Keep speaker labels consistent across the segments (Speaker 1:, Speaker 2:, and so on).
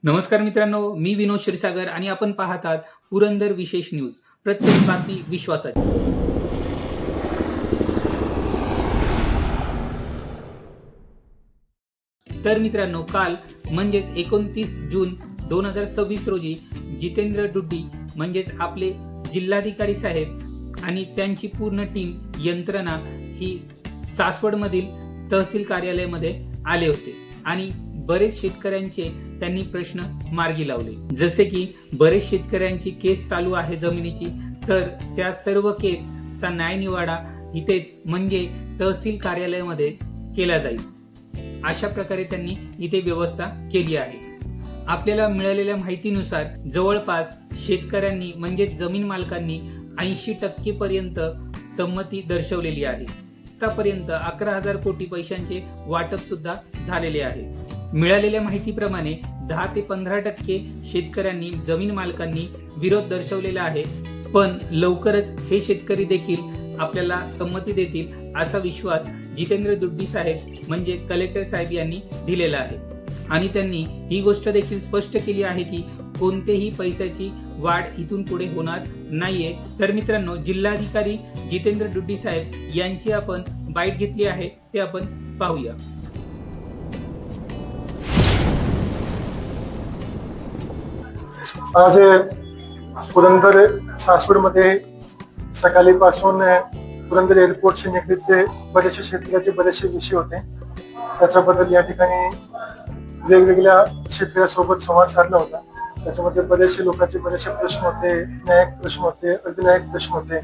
Speaker 1: नमस्कार मित्रांनो, मी विनोद क्षीरसागर आणि आपण पाहत आहात पुरंदर विशेष न्यूज. प्रत्येक बातमी विश्वासाची. तर मित्रांनो, काल म्हणजेच 29 जून 2026 रोजी जितेंद्र डुड्डी म्हणजेच आपले जिल्हाधिकारी साहेब आणि त्यांची पूर्ण टीम यंत्रणा ही सासवडमधील तहसील कार्यालयामध्ये आले होते आणि बरेच शेतकऱ्यांचे त्यांनी प्रश्न मार्गी लावले. जसे की बरेच शेतकऱ्यांची केस चालू आहे जमिनीची, तर त्या सर्व केसचा न्यायनिवाडा इथेच म्हणजे तहसील कार्यालयामध्ये केला जाईल, अशा प्रकारे त्यांनी इथे व्यवस्था केली आहे. आपल्याला मिळालेल्या माहितीनुसार जवळपास शेतकऱ्यांनी म्हणजे जमीन मालकांनी 80% पर्यंत संमती दर्शवलेली आहे. आतापर्यंत 11,000 कोटी पैशांचे वाटप सुद्धा झालेले आहे. मिळालेल्या माहितीप्रमाणे 10 ते 15% शेतकऱ्यांनी जमीन मालकांनी विरोध दर्शवलेला आहे, पण लवकरच हे शेतकरी देखील आपल्याला संमती देतील असा विश्वास जितेंद्र डुड्डी साहेब म्हणजे कलेक्टर साहेब यांनी दिलेला आहे. आणि त्यांनी ही गोष्ट देखील स्पष्ट केली आहे की कोणतेही पैशाची वाढ इथून पुढे होणार नाहीये. तर मित्रांनो, जिल्हाधिकारी जितेंद्र डुड्डी साहेब यांची आपण बाईट घेतली आहे, ते आपण पाहूया.
Speaker 2: आज पुरंदर सासवडमध्ये सकाळीपासून पुरंदर एअरपोर्टशी निगडीत बरेचसे शेतकऱ्याचे बरेचसे विषय होते. त्याच्याबद्दल या ठिकाणी वेगवेगळ्या शेतकऱ्यासोबत संवाद साधला होता. त्याच्यामध्ये बरेचसे लोकांचे बरेचसे प्रश्न होते, न्यायिक प्रश्न होते, अर्धन्यायिक प्रश्न होते,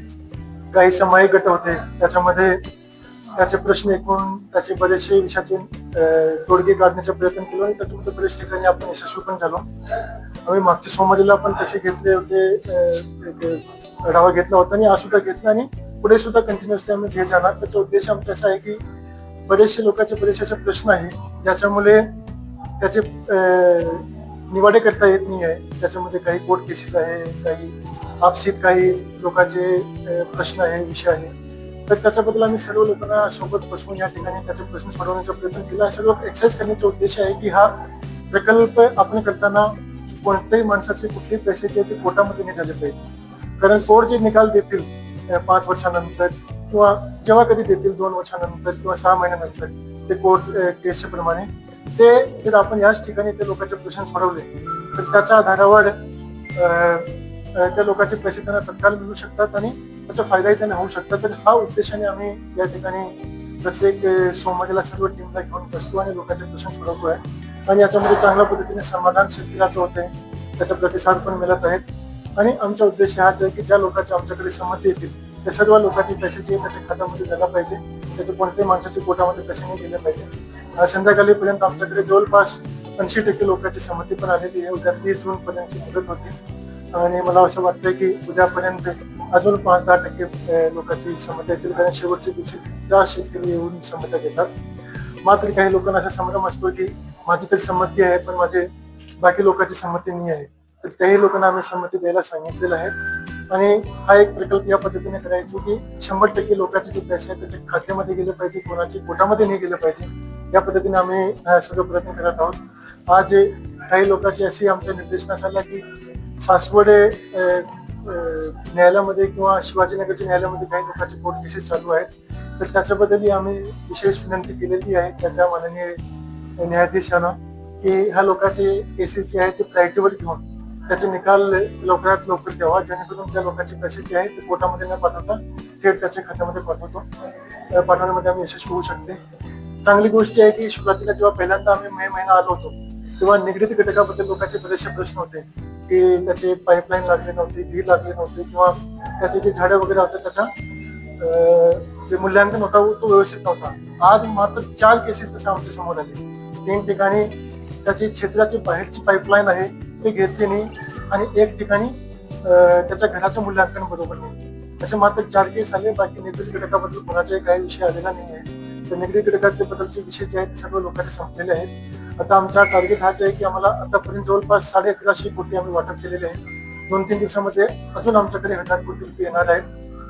Speaker 2: काही सामायिक गट होते. त्याच्यामध्ये त्याचे प्रश्न ऐकून त्याचे बरेचसे विषयाचे तोडगे काढण्याचा प्रयत्न केला आणि त्याच्यामध्ये बरेच ठिकाणी आपण यशस्वी पण झालो. आम्ही मागच्या सोमवारीला पण तसे घेतले होते, रावा घेतला होता आणि आज सुद्धा घेतला आणि पुढे सुद्धा कंटिन्युअसली आम्ही घेत जाणार. त्याचा उद्देश आमचा असा आहे की बरेचसे लोकांचे बरेचसे प्रश्न आहे ज्याच्यामुळे त्याचे निवाडे करता येत नाही आहे. त्याच्यामध्ये काही कोर्ट केसेस आहे, काही आपसीत काही लोकांचे प्रश्न आहे, विषय आहे. तर त्याच्याबद्दल आम्ही सर्व लोकांना सोबत बसवून या ठिकाणी त्याचे प्रश्न सोडवण्याचा प्रयत्न केला. सर्व एक्सरसाइज करण्याचा उद्देश आहे की हा प्रकल्प आपण करताना कोणत्याही माणसाचे कुठलेही पैशाचे ते कोर्टामध्ये नाही झाले पाहिजे. कारण कोर्ट जे निकाल देतील 5 वर्षानंतर किंवा जेव्हा कधी देतील 2 वर्षानंतर किंवा 6 महिन्यानंतर ते कोर्ट केसच्या प्रमाणे ते जर आपण याच ठिकाणी त्या लोकांचे प्रश्न सोडवले तर त्याच्या आधारावर त्या लोकांचे पैसे त्यांना तत्काळ मिळू शकतात आणि त्याचा फायदाही त्यांना होऊ शकतात. तर हा उद्देशाने आम्ही या ठिकाणी प्रत्येक सोमवारीला सर्व टीमला घेऊन बसतो आणि लोकांचे प्रश्न सोडवतो आहे. आणि याच्यामध्ये चांगल्या पद्धतीने समाधान शेतकऱ्याचं होते, त्याचा प्रतिसाद पण मिळत आहेत. आणि आमचा उद्देश हाच आहे की ज्या लोकांचे आमच्याकडे संमती येतील त्या सर्व लोकांचे पैशाचे त्याच्या खात्यामध्ये झाला पाहिजे. त्याचे कोणत्याही माणसाच्या पोटामध्ये पैसे नाही गेले पाहिजे. संध्याकाळीपर्यंत आमच्याकडे जवळपास 80% लोकांची संमती पण आलेली आहे. उद्या 30 जून पर्यंतची मुदत होती आणि मला असं वाटतं की उद्यापर्यंत अजून 5-10% लोकांची संमती येतील. कारण शेवटच्या दिवशी जास्त शेतकरी येऊन संमत्या घेतात. मात्र काही लोकांना असा संभ्रम असतो की माझी तरी संमती आहे पण माझे बाकी लोकांची संमती नाही आहे. तर त्याही लोकांना आम्ही संमती द्यायला सांगितलेलं आहे. आणि हा एक प्रकल्प या पद्धतीने करायची की 100% लोकांचे जे पैसे आहेत त्याच्या खात्यामध्ये गेले पाहिजे, कोणाच्या पोटामध्ये नाही गेले पाहिजे. या पद्धतीने आम्ही सर्व प्रयत्न करत आहोत. आज काही लोकांची अशी आमच्या निर्देशनास आला की सासवड न्यायालयामध्ये किंवा शिवाजीनगरच्या न्यायालयामध्ये काही लोकांचे कोर्ट केसेस चालू आहेत. तर त्याच्याबद्दलही आम्ही विशेष विनंती केलेली आहे त्या माननीय न्यायाधीशांना की ह्या लोकांचे केसेस जे आहेत ते प्रायोरिटीवर घेऊन त्याचे निकाल लवकरात लवकर द्यावा, जेणेकरून त्या लोकांचे पैसे जे आहेत ते कोर्टामध्ये न पाठवता थेट त्याच्या खात्यामध्ये पाठवण्यामध्ये आम्ही यशस्वी होऊ शकते. चांगली गोष्ट आहे की सुरुवातीला जेव्हा पहिल्यांदा आम्ही मे महिना आलो होतो तेव्हा निगडीत घटकाबद्दल लोकांचे बरेचसे प्रश्न होते की त्याचे पाईपलाईन लागले नव्हते, विहीर लागले नव्हते किंवा त्याचे जे झाडं वगैरे होते त्याचा जे मूल्यांकन होता तो व्यवस्थित नव्हता. आज मात्र 4 केसेस तसे आमच्या समोर आले. 3 ठिकाणी त्याची क्षेत्राची बाहेरची पाईपलाईन आहे ते घेतली नाही आणि 1 ठिकाणी त्याच्या घराचं मूल्यांकन बरोबर नाही. असे मात्र 4 केस आले. बाकी निगडीत घटकाबद्दल कोणाचाही काही विषय आलेला नाही आहे. तर निगडीत घटकाबद्दलचे विषय जे आहेत ते सर्व लोकांचे संपलेले आहेत. आता आमचा टार्गेट हाच आहे की आम्हाला आतापर्यंत जवळपास 1150 कोटी आम्ही वाटप केलेले आहे. 2-3 दिवसामध्ये अजून आमच्याकडे 1000 कोटी रुपये येणार आहेत.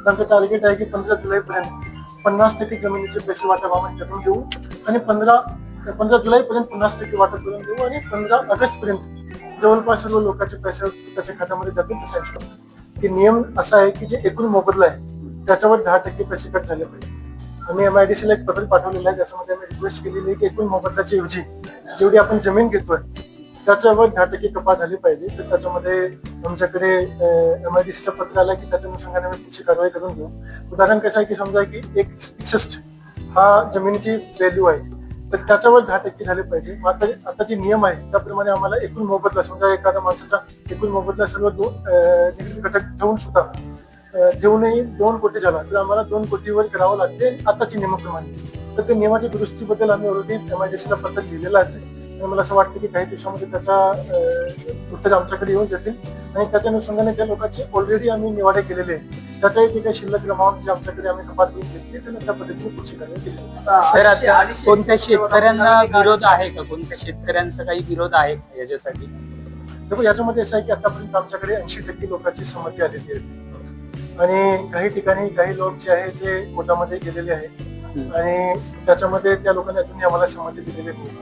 Speaker 2: आमचं टार्गेट आहे की 15 जुलैपर्यंत 50% जमिनीचे पैसे वाटप आम्ही करून देऊ आणि 15 जुलैपर्यंत 50% वाटप करून देऊ आणि 15 ऑगस्टपर्यंत जवळपास सर्व लोकांचे पैसे त्याच्या खात्यामध्ये जातील तसा हिशोब की नियम असा आहे की जे एकूण मोबदला आहे त्याच्यावर 10% पैसे कट झाले पाहिजे. आम्ही MIDC ला एक पत्र पाठवलेलं आहे ज्याच्यामध्ये आम्ही रिक्वेस्ट केलेली आहे की एकूण मोबदल्याच्या ऐवजी जेवढी आपण जमीन घेतोय त्याच्यावर 10% कपात झाली पाहिजे. तर त्याच्यामध्ये आमच्याकडे MIDC चा पत्र आला की त्याच्या अनुषंगाने आम्ही पुढची कारवाई करून घेऊ. उदाहरण कसं आहे की समजा की 1/61 हा जमिनीची व्हॅल्यू आहे तर त्याच्यावर 10% झाले पाहिजे. आता जे नियम आहे त्याप्रमाणे आम्हाला एकूण मोबदला समजा एखाद्या माणसाचा एकूण मोबदला सर्व निगडीत घटक ठेवून सुद्धा ठेवूनही 2 कोटी झाला तर आम्हाला 2 कोटीवर करावं लागते आताच्या नियमाप्रमाणे. तर त्या नियमाच्या दुरुस्तीबद्दल आम्ही ऑलरेडी MIDC ला पत्र लिहिलेलं आहे आणि मला असं वाटतं की काही दिवसामध्ये त्याचा उत्तर आमच्याकडे येऊन जातील आणि त्याच्या अनुषंगाने त्या लोकांचे ऑलरेडी आम्ही निवाडे केलेले आहे त्याचाही जे काही शिल्लक अमाऊंट जे आमच्याकडे आम्ही कपात करून घेतली तर त्या पद्धतीने पुढची कारवाई केली.
Speaker 1: सर आता कोणत्या शेतकऱ्यांना विरोध आहे का? कोणत्या शेतकऱ्यांचा काही विरोध आहे का याच्यासाठी?
Speaker 2: देखो याच्यामध्ये असं आहे की आतापर्यंत आमच्याकडे 80% लोकांची संमती आलेली आहे आणि काही ठिकाणी काही लोक जे आहे ते कोर्टामध्ये गेलेले आहेत आणि त्याच्यामध्ये त्या लोकांनी अजूनही आम्हाला संमती दिलेली नाही.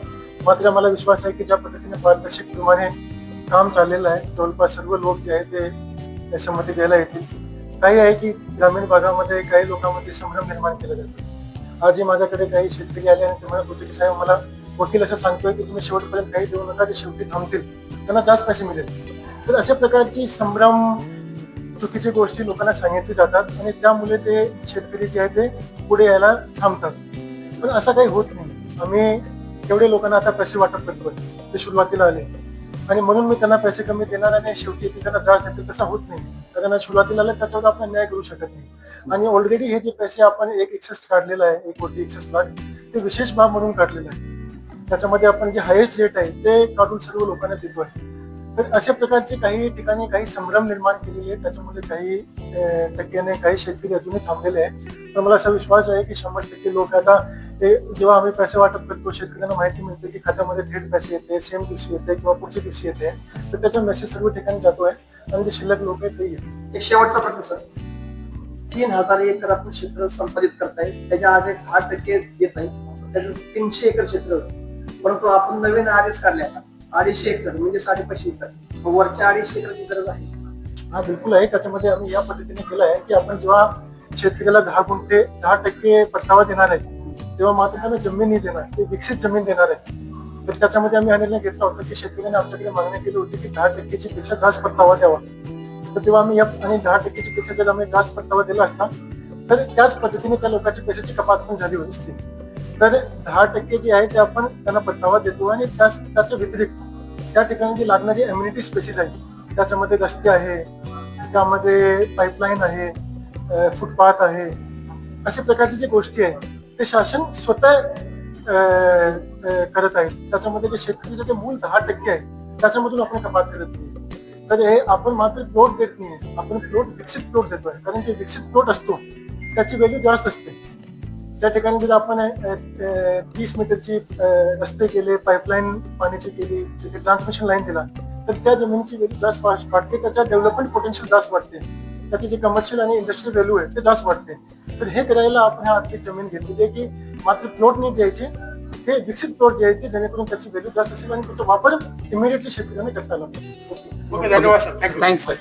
Speaker 2: मात्र मला विश्वास आहे की ज्या पद्धतीने पारदर्शकप्रमाणे काम चाललेलं आहे जवळपास सर्व लोक जे आहे ते संमती द्यायला येतील. काही आहे की ग्रामीण भागामध्ये काही लोकांमध्ये संभ्रम निर्माण केला जातो. आजही माझ्याकडे काही शेतकरी आले आणि ते म्हणत होते की साहेब मला वकील असं सांगतोय की तुम्ही शेवटपर्यंत काही देऊ नका ते शेवटी थांबतील त्यांना जास्त पैसे मिळेल. तर अशा प्रकारची संभ्रम चुकीची गोष्टी लोकांना सांगितली जातात आणि त्यामुळे ते शेतकरी जे आहे ते पुढे यायला थांबतात. पण असं काही होत नाही. आम्ही तेवढे लोकांना आता पैसे वाटप करतोय ते सुरुवातीला आले आणि म्हणून मी त्यांना पैसे कमी देणार आणि शेवटी त्यांना जास्त देतील तसं होत नाही. कारण सुरुवातीला आलं त्याच्यावर आपण न्याय करू शकत नाही आणि ऑलरेडी हे जे पैसे आपण 1/61 काढलेलं आहे 1,61,00,000 ते विशेष भाव म्हणून काढलेलं आहे. त्याच्यामध्ये आपण जे हायेस्ट रेट आहे ते काढून सर्व लोकांना देतोय. तर अशा प्रकारचे काही ठिकाणी काही संभ्रम निर्माण केलेले आहे त्याच्यामुळे काही टक्क्याने काही शेतकरी अजूनही थांबलेले आहे. पण मला असा विश्वास आहे की 100% लोक आता ते जेव्हा आम्ही पैसे वाटप करतो शेतकऱ्यांना माहिती मिळते की खात्यामध्ये थेट पैसे येते सेम दिवशी येते किंवा पुढच्या दिवशी येते तर त्याचा मेसेज सर्व ठिकाणी जातोय आणि जे शिल्लक लोक आहेत ते येते.
Speaker 3: एक शेवटचा प्रश्न सर, 3,000 एकर आपण क्षेत्र संपादित करताय त्याच्या आधी 10% देत आहे त्याचं 300 एकर क्षेत्र होतं परंतु आपण नवीन आदेश काढले आता 250 एकर म्हणजे 550 एकर वरच्या 250 एकरची गरज आहे.
Speaker 2: हा बिलकुल आहे. त्याच्यामध्ये आम्ही या पद्धतीने केलं आहे की आपण जेव्हा शेतकऱ्याला 10 गुंठे 10% परतावा देणार आहे तेव्हा मात्र त्यांना जमीन नाही देणार ते विकसित जमीन देणार आहे. तर त्याच्यामध्ये आम्ही हा निर्णय घेतला होता की शेतकऱ्यांनी आमच्याकडे मागणी केली होती की 10%ची पेक्षा जास्त परतावा द्यावा. तर तेव्हा आम्ही आणि 10%ची पेक्षा जर आम्ही जास्त परतावा दिला असता तर त्याच पद्धतीने त्या लोकांची पैशाची कपात पण झाली होती. तर 10% जे आहे ते आपण त्यांना परतावा देतो आणि त्याच्या व्यतिरिक्त त्या ठिकाणी जी लागणारी अम्युनिटी स्पेसिस आहे त्याच्यामध्ये रस्ते आहे त्यामध्ये पाईपलाईन आहे फुटपाथ आहे अशा प्रकारची जी गोष्टी आहे ते शासन स्वतः करत आहे. त्याच्यामध्ये जे शेतकरीचे जे मूल 10% आहे त्याच्यामधून आपण कपात करत नाही. तर हे आपण मात्र प्लॉट देत नाही आपण प्लॉट विकसित प्लॉट देतोय कारण जे विकसित प्लॉट असतो त्याची व्हॅल्यू जास्त असते. त्या ठिकाणी जर आपण 30 मीटरची रस्ते केले पाईपलाईन पाण्याची केली तिथे ट्रान्समिशन लाईन दिला तर त्या जमिनीची व्हॅल्यू जास्त वाढते त्याच्या डेव्हलपमेंट पोटेन्शियल जास्त वाढते त्याची जी कमर्शियल आणि इंडस्ट्रियल व्हॅल्यू आहे ते जास्त वाढते. तर हे करायला आपण हा आर्थिक जमीन घेतलेली आहे की मात्र प्लॉट नाही द्यायचे ते विकसित प्लॉट द्यायचे जेणेकरून त्याची व्हॅल्यू जास्त असेल आणि त्याचा वापर इमिडिएटली शेतकऱ्यांना करता आला पाहिजे.
Speaker 1: Thanks sir.